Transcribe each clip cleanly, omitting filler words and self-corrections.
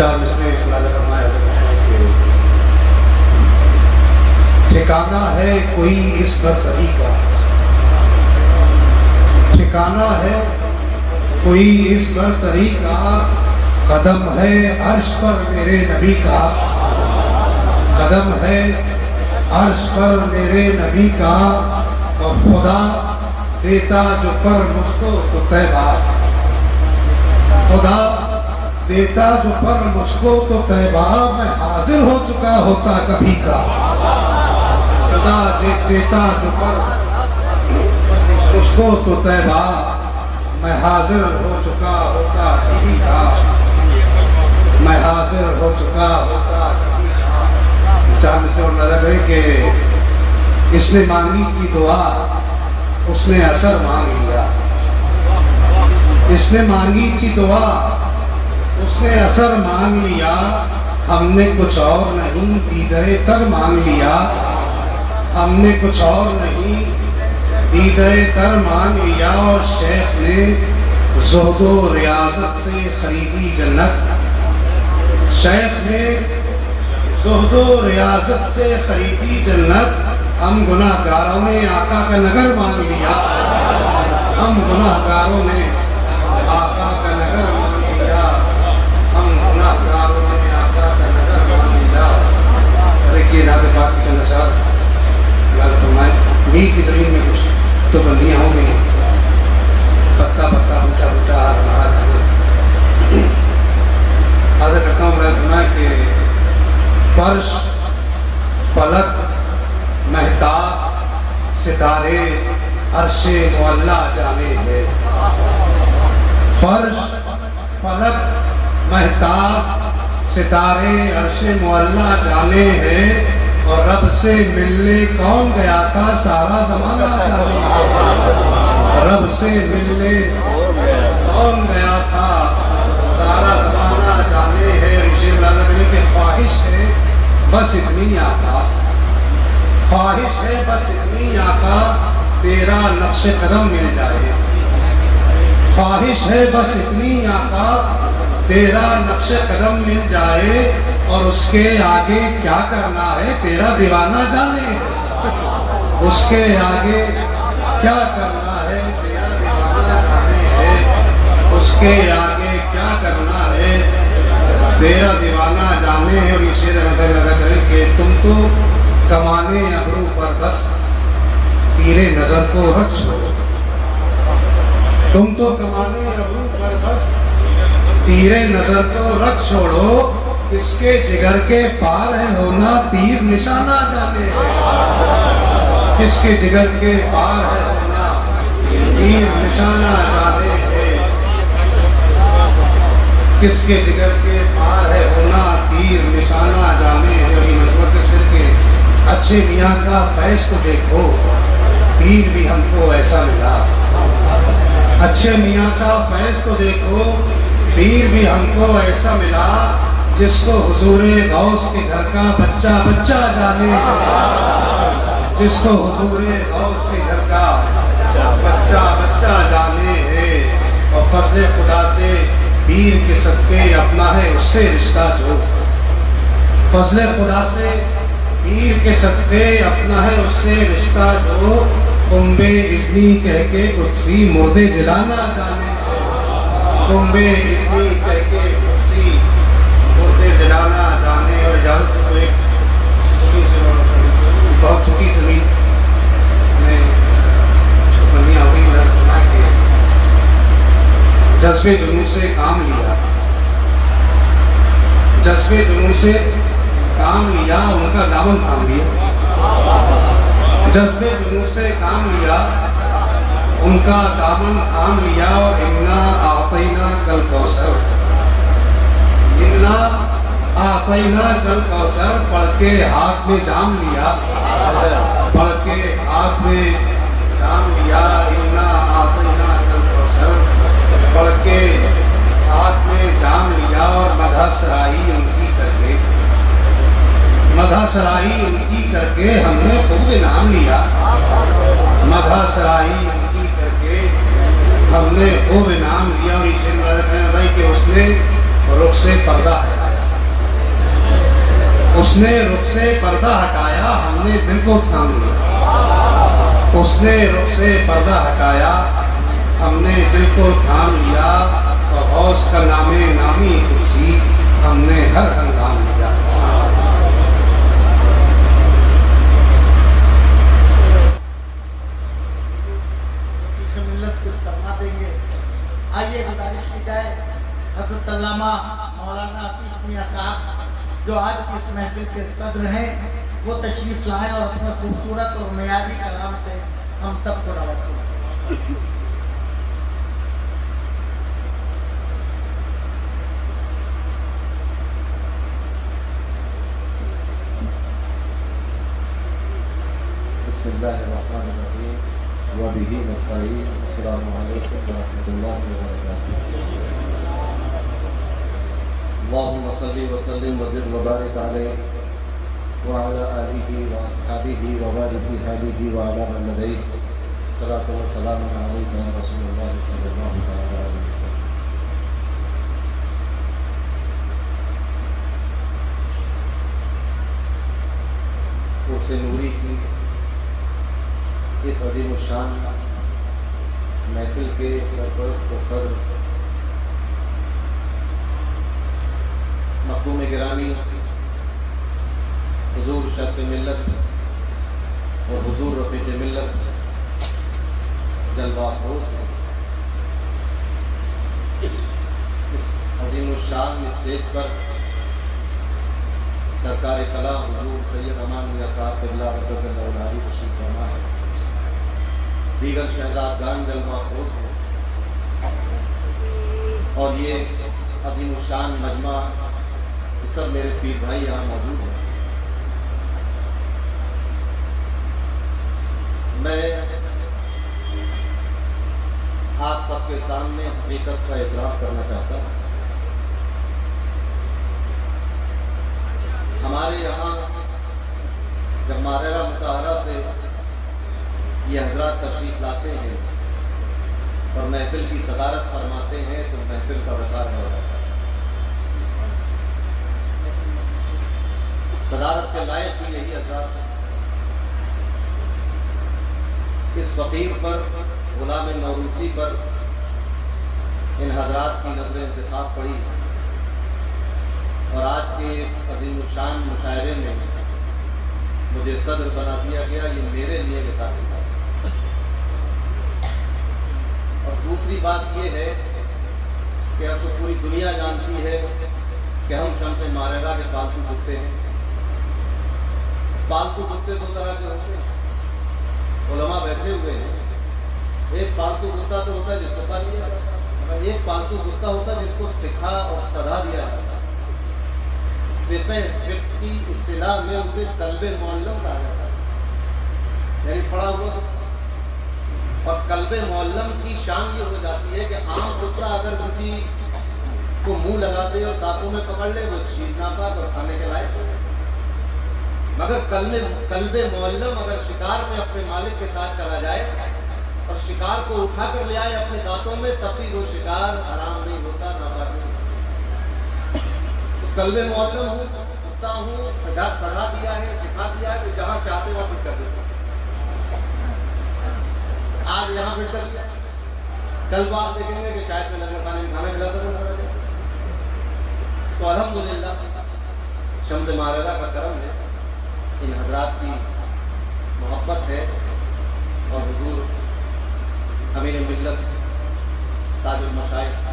چار مصرے ملاحظہ فرمایا کہ ٹھکانہ ہے کوئی اس برتری کا، ٹھکانہ ہے کوئی اس برتری کا، قدم ہے عرش پر میرے نبی کا، قدم ہے عرش پر میرے نبی کا، اور خدا دیتا جو پر مجھ کو تو طیبہ، خدا دیتا جو پر مجھ کو تو طیبہ، میں حاضر ہو چکا ہوتا کبھی کا، خدا دیتا جو پر مجھ کو تو طیبہ، میں حاضر ہو چکا ہوتا کبھی کا، میں حاضر ہو چکا ہوتا کبھی کا۔ چاند سے اور نظر ہے کہ اس نے مانگی کی دعا اس نے اثر مانگ لیا، اس نے مانگی کی دعا اس نے اثر مانگ لیا، ہم نے کچھ اور نہیں دیدۂ تر مانگ لیا، ہم نے کچھ اور نہیں دیدۂ تر مانگ لیا، اور شیخ نے زہد و ریاضت سے خریدی جنت، شیخ نے زہد و ریاضت سے خریدی جنت، ہم گناہ گاروں نے آقا کا نگر مانگ لیا، ہم گناہ گاروں نے آقا کا نگر مانگ لیا، ہم گناہ گاروں نے آقا کا نگر مانگ لیا۔ دیکھیے نعت پاک کی چند اشعار ملاحظہ فرمائیں۔ میر کی زمین میں کچھ تو بندیاں ہو گئی، پتا پتا اونچا اونچا ہمارا جانے، حاضر کرتا ہوں ملاحظہ فرمائیں کہ فرش فلک مہتاب ستارے عرش معلا جانے ہے، فرش فلک مہتاب ستارے عرش معلا جانے ہے، اور رب سے ملنے کون گیا تھا سارا زمانہ جانے ہے، رب سے ملنے کون گیا تھا سارا زمانہ جانے ہے۔ رشید ملاحظہ کرنے کہ خواہش ہے بس اتنی آقا، خواہش ہے بس اتنی آقا تیرا نقش قدم مل جائے، خواہش ہے بس اتنی آقا تیرا نقش قدم مل جائے، اور اس کے آگے کیا کرنا ہے تیرا دیوانہ جانے، اس کے آگے کیا کرنا ہے تیرا دیوانہ جانے ہے، اس کے آگے کیا کرنا ہے تیرا دیوانہ جانے ہے۔ اور یہ شعر نظر لگا کریں کہ تم تو کمانے ابرو پر بس تیرے نظر کو رکھ چھوڑو، تم تو کمانے ابرو پر بس تیرے نظر کو رکھ چھوڑو، اس کے جگر کے پار ہے ہونا تیر نشانہ جانے ہے، کس کے جگر کے پار ہے ہونا تیر نشانہ جانے ہے، کس کے جگر کے پار ہے ہونا تیر نشانہ جانے ہے۔ اور یہ نسبت شر کے اچھے میاں کا فیض تو دیکھو پیر بھی ہم کو ایسا ملا، اچھے میاں کا فیض تو دیکھو پیر بھی ہم کو ایسا ملا، جس کو حضور غوث کے گھر کا بچہ بچہ جانے ہے، جس کو حضور غوث کے گھر کا بچہ بچہ جانے ہے، اور فضل خدا سے پیر کے صدقے اپنا ہے اس سے رشتہ جو، فضل خدا سے پیر کے صدقے اپنا ہے اس سے رشتہ جو، کمبے اذنی کہہ کے قدسی مردے جلانا جانے، کمبے اذنی کہہ کے قدسی مردے جلانا جانے۔ اور اجازت تو ایک بہت چھوٹی زمین میں بندیاں ہوئی بنا کے جذبے جنون سے کام لیا، جذبے جنون سے کام لیا، ان کا دامن تھام لیا، جذبے جنون سے کام لیا، ان کا دامن تھام لیا، اور انا اعطینا کل کوثر، انا اعطینا کل کوثر پڑھ کے ہاتھ میں جام لیا، پڑھ کے ہاتھ میں جام لیا، انا اعطینا کل کوثر پڑھ کے ہاتھ میں جام لیا، اور مدح سرائی ان کی کر کے، مدح سرائی ان کی کر کے ہم نے خوب انعام لیا، مدح سرائی ان کی کر کے ہم نے خوب انعام لیا۔ اور یہ شعر ملاحظہ کریں بھائی کہ اس نے رخ سے پردہ ہٹایا، اس نے رخ سے پردہ ہٹایا، ہم نے دل کو تھام لیا۔ اس نے رخ سے پردہ ہٹایا، ہم نے دل کو تھام لیا، اور غوث کا نام نامی کرسی ہم نے ہر ہنگام لیا۔ آئیے گزارش کی جائے حضرت علامہ مولانا عتیق میاں صاحب جو آج کی اس محفل کے صدر ہیں، وہ تشریف لائیں اور اپنے خوبصورت اور معیاری کلام سے ہم سب کو نوازیں۔ بسم اللہ الرحمن الرحیم وبہ نستعین۔ السلام علیکم ورحمۃ اللہ وبرکاتہ۔ اللہم صلی وسلم وزد وبارک علیہ وعلی آلہ واصحابہ وبارک حالہ وعلی من لدیہ صلاۃ و سلام علیک یا رسول اللہ صلی اللہ علیہ وسلم۔ قرص نوری کی اس عظیم الشان محفل کے سرپرست و صدر مخدوم گرامی حضور شرف ملت اور حضور رفیق ملت جلوہ افروز ہیں، اس عظیم الشان اسٹیج پر سرکار کلا حضور سید امان میاں صاحب قبلہ مرکز اللہ تشریف فرما ہے، دیگر شہزادگان جلوہ افروز ہیں، اور یہ عظیم الشان مجمع یہ سب میرے پیر بھائی یہاں موجود ہیں۔ میں آپ سب کے سامنے حقیقت کا اعتراف کرنا چاہتا ہوں۔ ہمارے یہاں جب ماہرہ مطہرہ سے یہ حضرات تشریف لاتے ہیں اور محفل کی صدارت فرماتے ہیں تو محفل کا وقار ہو جاتا ہے۔ صدارت کے لائق بھی یہی حضرات ہیں۔ اس فقیر پر، غلام موروثی پر ان حضرات کی نظر انتخاب پڑی ہے، اور آج کے اس عظیم الشان مشاعرے میں مجھے صدر بنا دیا گیا، یہ میرے لیے لکھاتی ہے۔ اور دوسری بات یہ ہے کہ اب تو پوری دنیا جانتی ہے کہ ہم شمس ماہرہ کے پالتو کتے ہیں۔ پالتو کتے دو طرح کے ہوتے ہیں، علماء بیٹھے ہوئے ہیں۔ ایک پالتو کتا تو ہوتا ہے جس کو پال لیا جاتا ہے، مگر ایک پالتو کتا ہوتا ہے جس کو سکھا اور سزا دیا جاتا ہے۔ فقہ کی اصطلاح میں اسے قلب معلم کہا جاتا ہے، یعنی پڑھا ہوا۔ اور قلب معلم کی شان یہ ہو جاتی ہے کہ عام کتا اگر کسی کو منہ لگا دے اور دانتوں میں پکڑ لے وہ چیز ناپاک اور کھانے کے لائق ہو، مگر قلب معلم اگر شکار میں اپنے مالک کے ساتھ چلا جائے اور شکار کو اٹھا کر لے آئے اپنے دانتوں میں، تب بھی وہ شکار حرام نہیں ہوتا، ناپاک نہیں ہوتا۔ تو قلب معلم ہوں، کتا ہوں، سزا دیا ہے، سکھا دیا ہے کہ جہاں چاہتے وہاں فٹ کر دیتا۔ آج یہاں فٹ کر دیا، کل کو آپ دیکھیں گے کہ شاید میں لنگر خانے میں کھانا کھلاتا ہوں۔ تو الحمدللہ شمس ماہرہ کا کرم ہے، ان حضرات کی محبت ہے، اور حضور امین ملت تاج المشائخ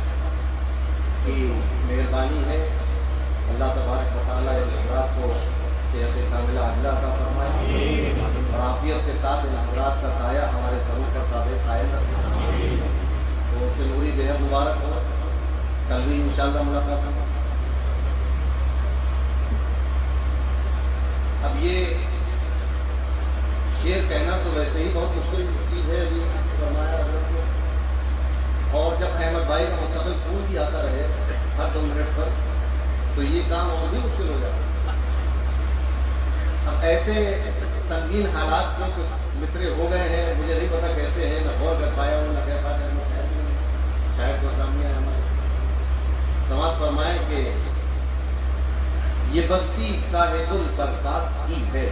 کی مہربانی ہے۔ اللہ تبارک و تعالیٰ ان حضرات کو صحت کاملہ عاجلہ عطا فرمائے، اور عافیت کے ساتھ ان حضرات کا سایہ ہمارے سروں پر تابع قائم رکھے۔ تو اسے نوری بےحد مبارک ہو، کل بھی انشاءاللہ ملاقات ہوگی۔ اب یہ شعر کہنا تو ویسے ہی بہت مشکل چیز ہے، ابھی فرمایا حضرت نے، اور جب احمد بھائی کا مستقل فون بھی آتا رہے ہر 2 منٹ پر تو یہ کام اور بھی مشکل ہو جاتا ہے۔ اب ایسے سنگین حالات میں کچھ مصرے ہو گئے ہیں، مجھے نہیں پتا کیسے ہیں، نہ غور کر پایا ہوں، نہ کہہ پایا ہوں، شاید تو سامنے ہے ہمارے سماج فرمائے کہ یہ بستی صاحب البرکات کی ہے،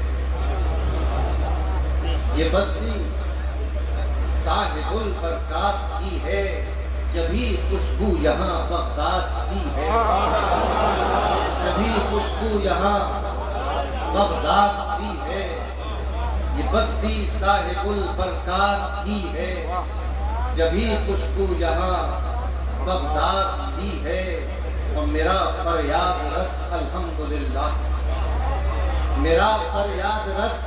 یہ بستی صاحب البرکات کی ہے، جبھی خوشبو یہاں بغداد سی ہے، جبھی خوشبو یہاں بغداد سی ہے، یہ بستی صاحب البرکات کی ہے، جبھی خوشبو یہاں بغداد سی ہے، اور میرا فریاد رس الحمدللہ، میرا فریاد رس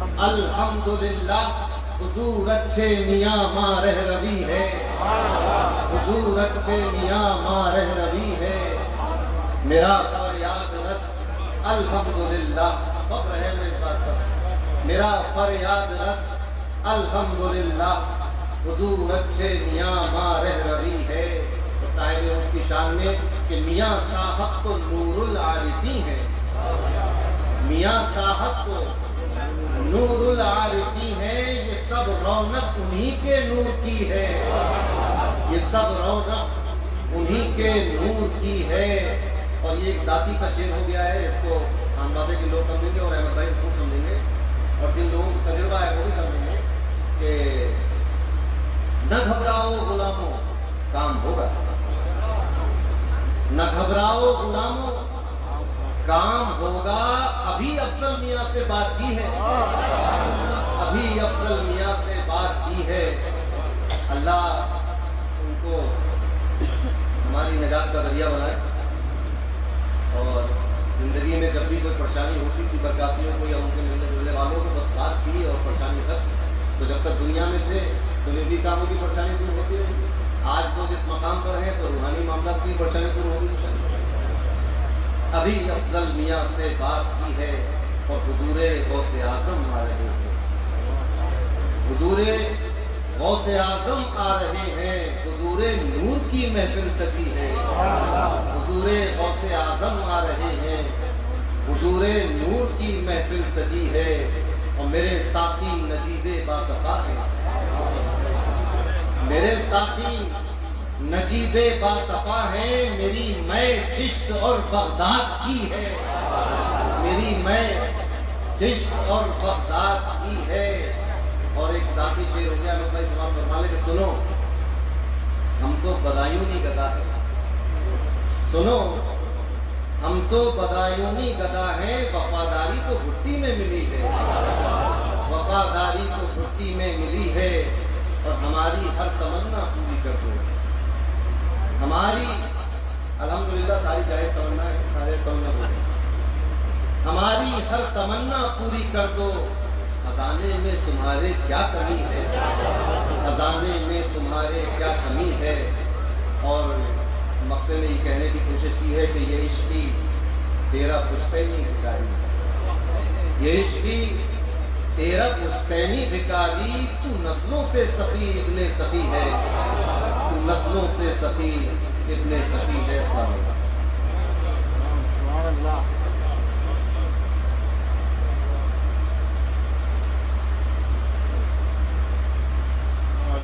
الحمدللہ، حضور اچھے میاں ماں رہ روی ہے، حضور اچھے میاں ماں رہ روی ہے، میرا فریاد رس الحمدللہ، فخر ہے میں اس بات پر، میرا فریاد رس الحمدللہ، حضور اچھے میاں ماں رہ روی ہے۔ اور صاحب اس کی شان میں کہ میاں صاحب تو نور العارفین ہے، میاں صاحب تو نور العارفین ہے، یہ سب رونق انہی کے نور کی ہے، یہ سب رونق انہی کے نور کی ہے۔ اور یہ ایک ذاتی سا شعر ہو گیا ہے، اس کو ہم باتیں کے لوگ سمجھیں گے اور احمد بھائی خوب سمجھیں گے، اور جن لوگوں کا تجربہ ہے وہ بھی سمجھیں گے کہ نہ گھبراؤ غلاموں کام ہوگا، نہ گھبراؤ غلاموں کام ہوگا، ابھی افضل میاں سے بات کی ہے، ابھی افضل میاں سے بات کی ہے، اللہ ان کو ہماری نجات کا ذریعہ بنائے، اور زندگی میں جب بھی کوئی پریشانی ہوتی تھی برکاتیوں کو یا ان سے ملنے جلنے والوں کو بس بات کی اور پریشانی ختم، تو جب تک دنیا میں تھے دنیاوی کاموں کی پریشانی دور ہوتی رہی، آج تو جس مقام پر ہیں تو روحانی معاملات کی پریشانی دور ہوگی، ابھی افضل میاں سے بات کی ہے، اور حضور غوث اعظم آ رہے ہیں، حضور غوث اعظم آ رہے ہیں، حضور نور کی محفل سجی ہے، حضور غوث اعظم آ رہے ہیں، حضور نور کی محفل سجی ہے، اور میرے ساتھی نجیب باصفا ہیں، میرے ساتھی نجیب باصفا ہیں، میری میں چشت اور بغداد کی ہے، میری میں چشت اور بغداد کی ہے۔ اور ایک ذاتی شعر ہو گیا، میں بھائی سماعت فرما لے کہ سنو ہم تو بدایونی گدا ہے، سنو ہم تو بدایونی گدا ہیں، وفاداری تو گھٹی میں ملی ہے، وفاداری تو گھٹی میں ملی ہے، اور ہماری ہر تمنا پوری کر دو، ہماری الحمدللہ ساری جائز تمنا ہے، سارے تمنا پوری، ہماری ہر تمنا پوری کر دو، خزانے میں تمہارے کیا کمی ہے، خزانے میں تمہارے کیا کمی ہے۔ اور مقطع نے یہ کہنے کی کوشش کی ہے کہ یہ عشقی تیرا پشتینی بھکاری، یہ عشقی تیرا پشتینی بھکاری، تو نسلوں سے سخی ابن سخی ہے، تو نسلوں سے سخی ابن سخی ہے۔